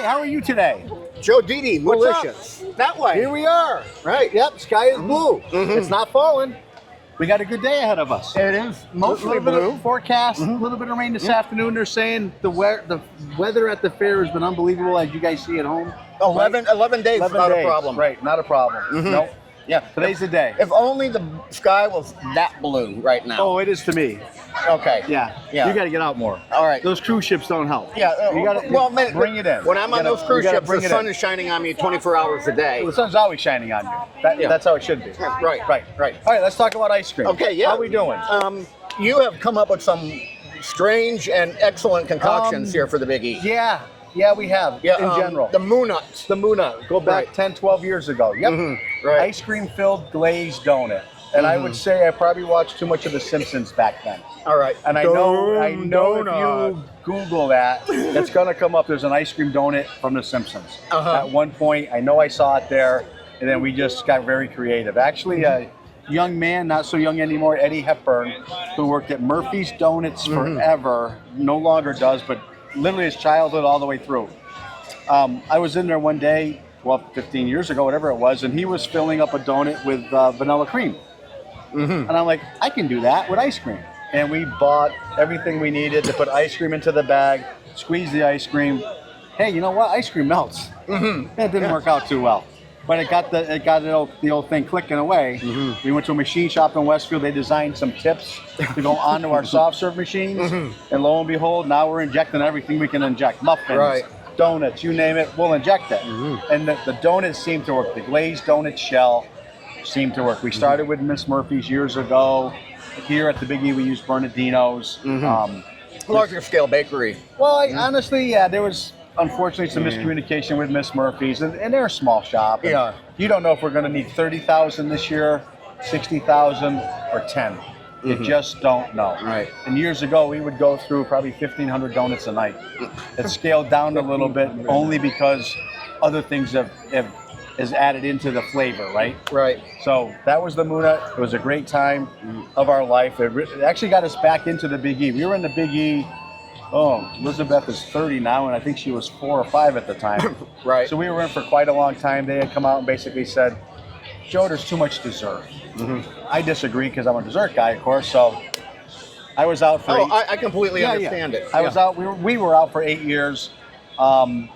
how are you today? Joe Didi, Moolicious. That way. Here we are. Right. Yep, sky is blue. It's not falling. We got a good day ahead of us. It is mostly a little blue. bit of forecast, a little bit of rain this afternoon. They're saying the weather at the fair has been unbelievable, as you guys see at home. 11 days 11 without days. a problem. Right, not a problem. Nope. Yeah, today's the day. If only the sky was that blue right now. Oh, it is to me. Okay. Yeah. Yeah. You got to get out more. All right. Those cruise ships don't help. Yeah. You got to bring it in. When I'm on those cruise ships, the sun in. is shining on me 24 hours a day. Well, the sun's always shining on you. That's how it should be. Right. All right, let's talk about ice cream. Okay, yeah. How we doing? You have come up with some strange and excellent concoctions here for the Big E. Yeah, we have. Yeah, in general. The Moonut. The Moonut. Go back 10, 12 years ago. Yep. Right. Ice cream filled glazed donut. And I would say I probably watched too much of The Simpsons back then. All right. And I know if you Google that, it's going to come up. There's an ice cream donut from The Simpsons. At one point, I know I saw it there, and then we just got very creative. Actually, a young man, not so young anymore, Eddie Hepburn, who worked at Murphy's Donuts forever, no longer does, but literally his childhood all the way through. I was in there one day, 15 years ago, whatever it was, and he was filling up a donut with vanilla cream. And I'm like, I can do that with ice cream. And we bought everything we needed to put ice cream into the bag, squeeze the ice cream. Hey, you know what? Ice cream melts. It didn't work out too well. But it got the old thing clicking away. We went to a machine shop in Westfield. They designed some tips to go onto our soft serve machines. And lo and behold, now we're injecting everything we can inject. Muffins, donuts, you name it, we'll inject it. And the donuts seem to work. The glazed donut shell seemed to work. We started with Miss Murphy's years ago. Here at the Big E, we used Bernardino's. Larger scale bakery. Well, honestly, there was unfortunately some miscommunication with Miss Murphy's, and they're a small shop. Yeah. You don't know if we're going to need 30,000 this year, 60,000, or 10. You just don't know. Right. And years ago, we would go through probably 1,500 donuts a night. It scaled down a little bit, only because other things is added into the flavor, right? Right. So that was the Moonut. It was a great time of our life. It actually got us back into the Big E. We were in the Big E. Elizabeth is 30 now, and I think she was 4 or 5 at the time. Right. So we were in for quite a long time. They had come out and basically said, Joe, there's too much dessert. I disagree because I'm a dessert guy, of course. So I was out for I completely understand it. I was out. We were out for 8 years.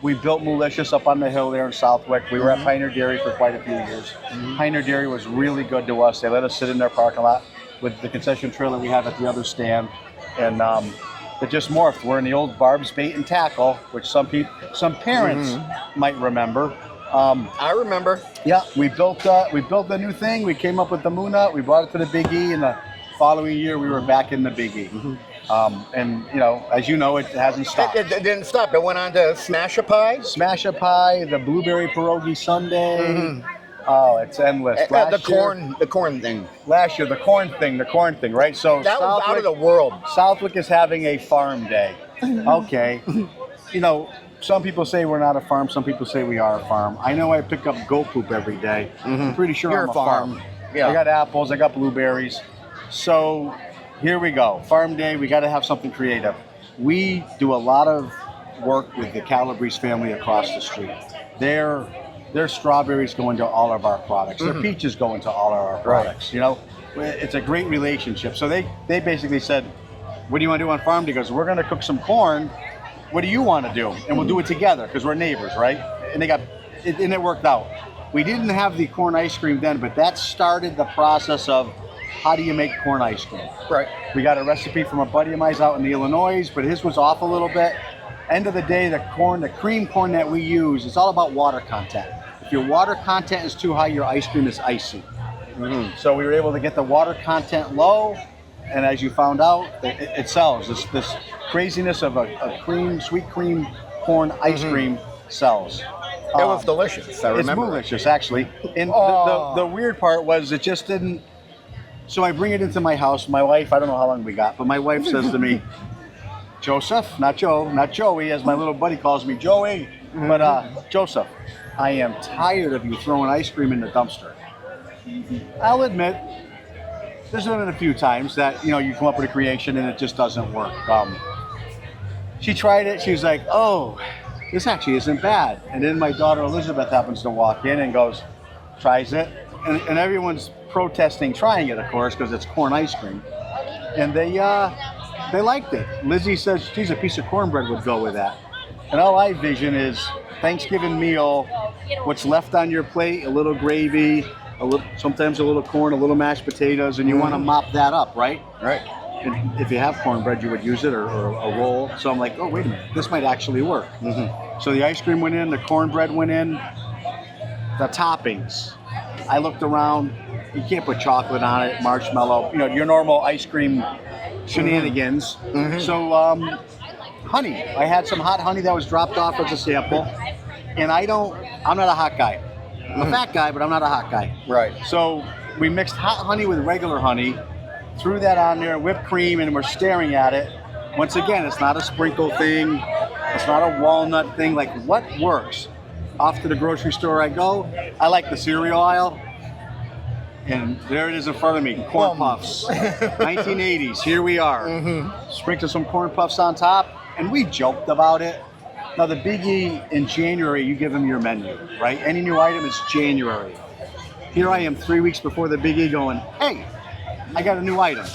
We built Moolicious up on the hill there in Southwick. We were at Pioneer Dairy for quite a few years. Pioneer Dairy was really good to us. They let us sit in their parking lot with the concession trailer we have at the other stand, and it just morphed. We're in the old Barb's Bait and Tackle, which some parents might remember. I remember. Yeah, we built a new thing. We came up with the Moonut. We brought it to the Big E, and the following year we were back in the Big E. And as you know, it hasn't stopped. It didn't stop. It went on to Smash-A-Pie. Smash-A-Pie, the blueberry pierogi sundae. Oh, it's endless. The corn thing. Last year, the corn thing, right? So that was out of the world. Southwick is having a farm day. Okay. Some people say we're not a farm. Some people say we are a farm. I know I pick up goat poop every day. I'm pretty sure You're I'm a a farm. Yeah. I got apples. I got blueberries. So here we go. Farm day. We got to have something creative. We do a lot of work with the Calabrese family across the street. Their strawberries go into all of our products. Their peaches go into all of our products. It's a great relationship. So they basically said, what do you want to do on farm day? Because we're going to cook some corn. What do you want to do? And we'll do it together because we're neighbors, right? And it worked out. We didn't have the corn ice cream then, but that started the process of how do you make corn ice cream? Right. We got a recipe from a buddy of mine out in the Illinois, but his was off a little bit. End of the day, the cream corn that we use, it's all about water content. If your water content is too high, your ice cream is icy. So we were able to get the water content low, and as you found out, it sells. This craziness of a sweet cream corn ice cream sells. It was delicious. I remember. It's Moolicious, actually. And the weird part was it just didn't. So I bring it into my house. My wife, I don't know how long we got, but my wife says to me, Joseph, not Joe, not Joey, as my little buddy calls me, Joey, but Joseph, I am tired of you throwing ice cream in the dumpster. I'll admit, there's been a few times that, you come up with a creation and it just doesn't work. She tried it. She was like, oh, this actually isn't bad. And then my daughter Elizabeth happens to walk in and tries it. And everyone's protesting trying it, of course, because it's corn ice cream. And they liked it. Lizzie says, geez, a piece of cornbread would go with that. And all I vision is Thanksgiving meal, what's left on your plate, a little gravy, sometimes a little corn, a little mashed potatoes, and you want to mop that up, right? Right. And if you have cornbread, you would use it, or a roll. So I'm like, oh, wait a minute, this might actually work. So the ice cream went in, the cornbread went in, the toppings. I looked around, you can't put chocolate on it, marshmallow, your normal ice cream shenanigans. So honey, I had some hot honey that was dropped off as a sample. And I'm not a hot guy. I'm a fat guy, but I'm not a hot guy. Right. So we mixed hot honey with regular honey, threw that on there, whipped cream, and we're staring at it. Once again, it's not a sprinkle thing. It's not a walnut thing. Like, what works? Off to the grocery store I go. I like the cereal aisle. And there it is in front of me, corn puffs. 1980s, here we are. Sprinkle some corn puffs on top, and we joked about it. Now the biggie in January, you give them your menu, right? Any new item is January. Here I am 3 weeks before the biggie going, hey, I got a new item.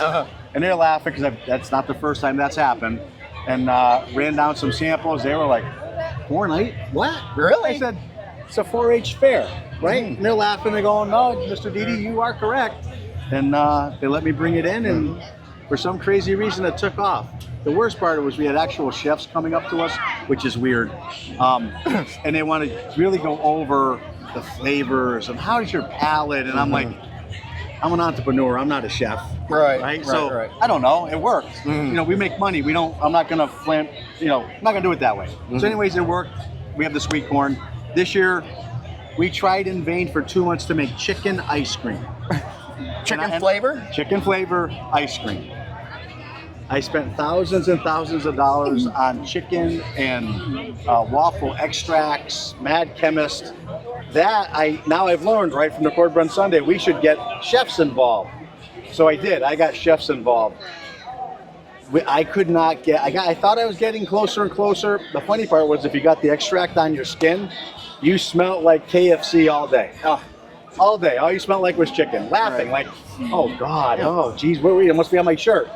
And they're laughing because that's not the first time that's happened. And ran down some samples. They were like, corn ice? What? Really? I said, it's a 4-H fair, right? And they're laughing. They're going, no, Mr. Didi, you are correct. And they let me bring it in, and for some crazy reason, it took off. The worst part was we had actual chefs coming up to us, which is weird. And they want to really go over the flavors and how's your palate. And I'm like, I'm an entrepreneur. I'm not a chef. Right. So I don't know. It worked. We make money. I'm not going to I'm not going to do it that way. So anyways, it worked. We have the sweet corn. This year, we tried in vain for 2 months to make chicken ice cream. Chicken flavor? Chicken flavor ice cream. I spent thousands and thousands of dollars on chicken and waffle extracts, Mad Chemist. Now I've learned right from the Cornbread Sunday, we should get chefs involved. So I did. I got chefs involved. I could not get. I thought I was getting closer and closer. The funny part was, if you got the extract on your skin, you smelled like KFC all day. All day. All you smelled like was chicken. Laughing like, oh God, oh geez, where were you? It must be on my shirt.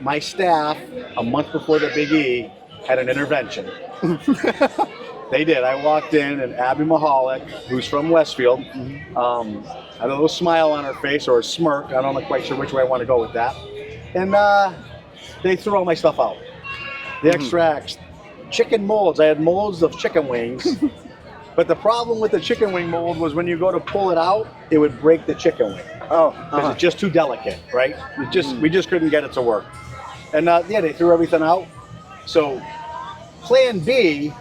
My staff, a month before the Big E, had an intervention. They did. I walked in, and Abby Mahalik, who's from Westfield, had a little smile on her face, or a smirk. I'm not quite sure which way I want to go with that. And they threw all my stuff out. The extracts, chicken molds. I had molds of chicken wings. But the problem with the chicken wing mold was when you go to pull it out, it would break the chicken wing. Because it's just too delicate, right? We just couldn't get it to work. And they threw everything out. So plan B,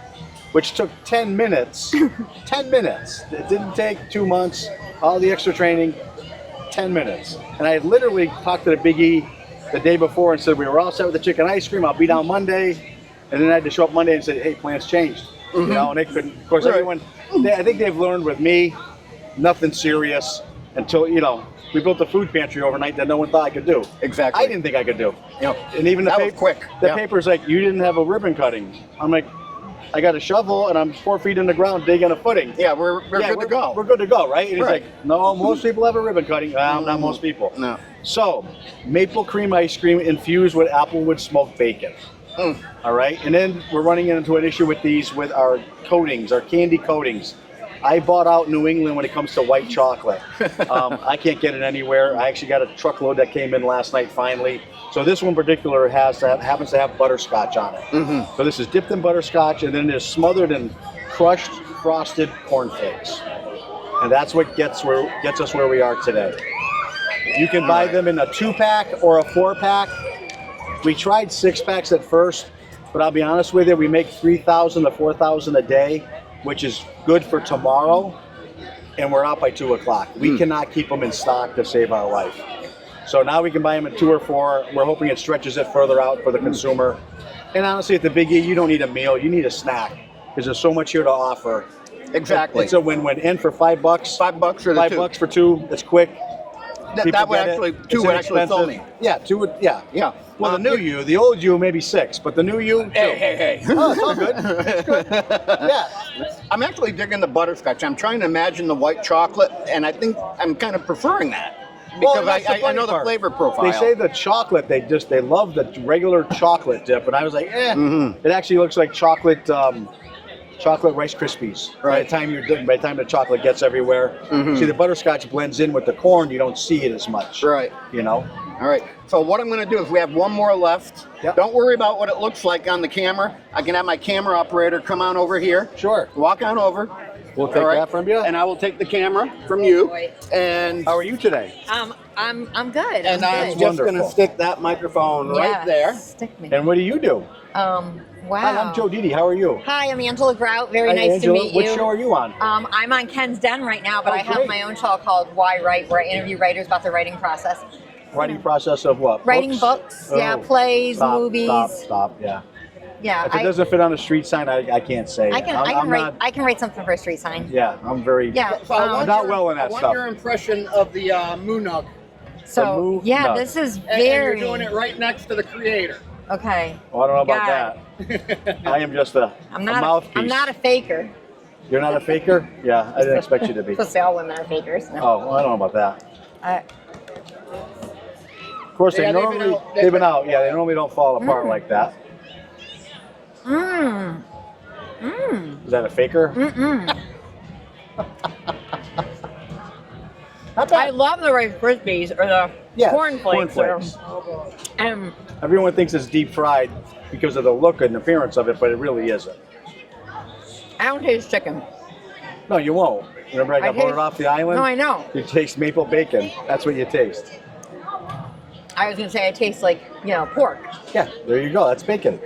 which took 10 minutes, 10 minutes. It didn't take 2 months, all the extra training, 10 minutes. And I had literally talked to the Big E the day before and said, we were all set with the chicken ice cream, I'll be down Monday. And then I had to show up Monday and say, hey, plans changed. And they couldn't, of course, everyone, I think they've learned with me, nothing serious until, we built a food pantry overnight that no one thought I could do. Exactly. I didn't think I could do. And even that was quick. The paper's like, you didn't have a ribbon cutting. I'm like, I got a shovel and I'm 4 feet in the ground digging a footing. Yeah, we're good to go. We're good to go, right? And he's like, no, most people have a ribbon cutting. Not most people. No. So, maple cream ice cream infused with applewood smoked bacon. All right, and then we're running into an issue with our coatings, our candy coatings. I bought out New England when it comes to white chocolate. I can't get it anywhere. I actually got a truckload that came in last night finally. So this one in particular happens to have butterscotch on it. So this is dipped in butterscotch, and then it is smothered in crushed frosted cornflakes. And that's what gets us where we are today. You can buy them in a 2-pack or a 4-pack. We tried 6-packs at first, but I'll be honest with you, we make 3,000 to 4,000 a day, which is good for tomorrow, and we're out by 2 o'clock. We cannot keep them in stock to save our life. So now we can buy them in 2 or 4. We're hoping it stretches it further out for the consumer. And honestly, at the Big E, you don't need a meal, you need a snack, because there's so much here to offer. Exactly. It's a win-win. And for $5, $5 for the $5 for 2, it's quick. That would actually, two would actually fill me. Yeah, two would, yeah. Yeah. Well, the new you, the old you, maybe 6, but the new you, 2. Hey. Oh, it's all good. It's good. Yeah. I'm actually digging the butterscotch. I'm trying to imagine the white chocolate, and I think I'm kind of preferring that. Because I know the flavor profile. They say the chocolate, they love the regular chocolate dip, and I was like, It actually looks like chocolate Rice Krispies. Right. By the time the chocolate gets everywhere. See, the butterscotch blends in with the corn, you don't see it as much. Right. You know? All right. So what I'm going to do is we have one more left. Yep. Don't worry about what it looks like on the camera. I can have my camera operator come on over here. Sure. Walk on over. We'll take that from you. And I will take the camera from you. And how are you today? I'm good. And I'm just going to stick that microphone right there. Stick me. And what do you do? Wow. Hi, I'm Joe Didi. How are you? Hi, I'm Angela Grout. Very nice Angela. to meet What you. show are you on? I'm on Ken's Den right now, but I have great. my own show called Why Write, where I interview writers about their writing process. Writing process of what? Writing books, yeah, plays, movies. Stop, yeah. Yeah, If it doesn't fit on a street sign, I can't say. I can write something for a street sign. Yeah, I'm very. Yeah. So I'm not well in that I want stuff. your impression of the Moonug. So yeah, Nug. this is And you're very doing it right next to the creator. okay. Well, I don't know about God. that. I am just a mouthpiece. I'm not a faker. You're not a faker? Yeah, I didn't expect you to be. Supposed to say all women are fakers. No. Oh, well, I don't know about that. Of course, Yeah, they've been out. Yeah, they normally don't fall apart like that. Is that a faker? I love the Rice Krispies or the cornflakes. Everyone thinks it's deep fried because of the look and appearance of it, but it really isn't. I don't taste chicken. No, you won't. Remember I got voted off the island? No, I know. You taste maple bacon. That's what you taste. I was gonna say I taste like, pork. Yeah, there you go. That's bacon.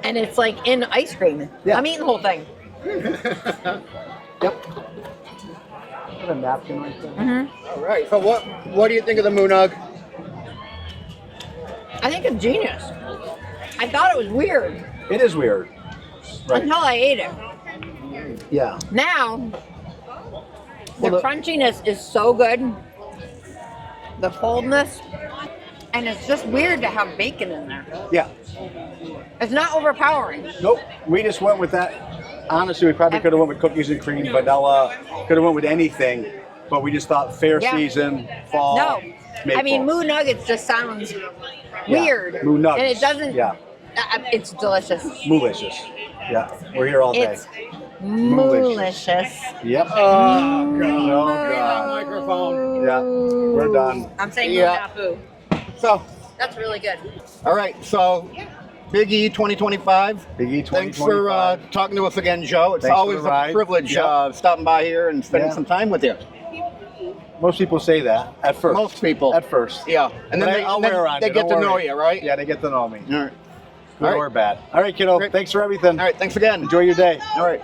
And it's like in ice cream. Yeah. I'm eating the whole thing. Yep. Got a napkin right there. All right. So what do you think of the Moonug? I think it's genius. I thought it was weird It is weird. Right. until I ate it. Yeah. Now, the crunchiness is so good. The coldness. And it's just weird to have bacon in there. Yeah. It's not overpowering. Nope. We just went with that. Honestly, we probably could have went with cookies and cream, vanilla. Could have went with anything, but we just thought fair season, fall. No. Maple. I mean, Moo Nuggets just sounds weird. Moo Nuggets. And it doesn't. Yeah. It's delicious. Moolicious. Yeah. We're here all day. It's Moolicious. Yep. Oh, God. Oh, God. Microphone. Yeah. We're done. I'm saying Yeah. Moo. So, That's really good. all right. So, Big E 2025. Big E 2025. Thanks for talking to us again, Joe. It's Thanks for always the a ride. privilege Yep. stopping by here and spending Yeah. some time with you. Most people say that at first. Most people. At first. Yeah. And then they get to know you, right? Yeah, they get to know me. All right. Good All right. or bad. All right, kiddo. Great. Thanks for everything. All right. Thanks again. Enjoy your day. All right.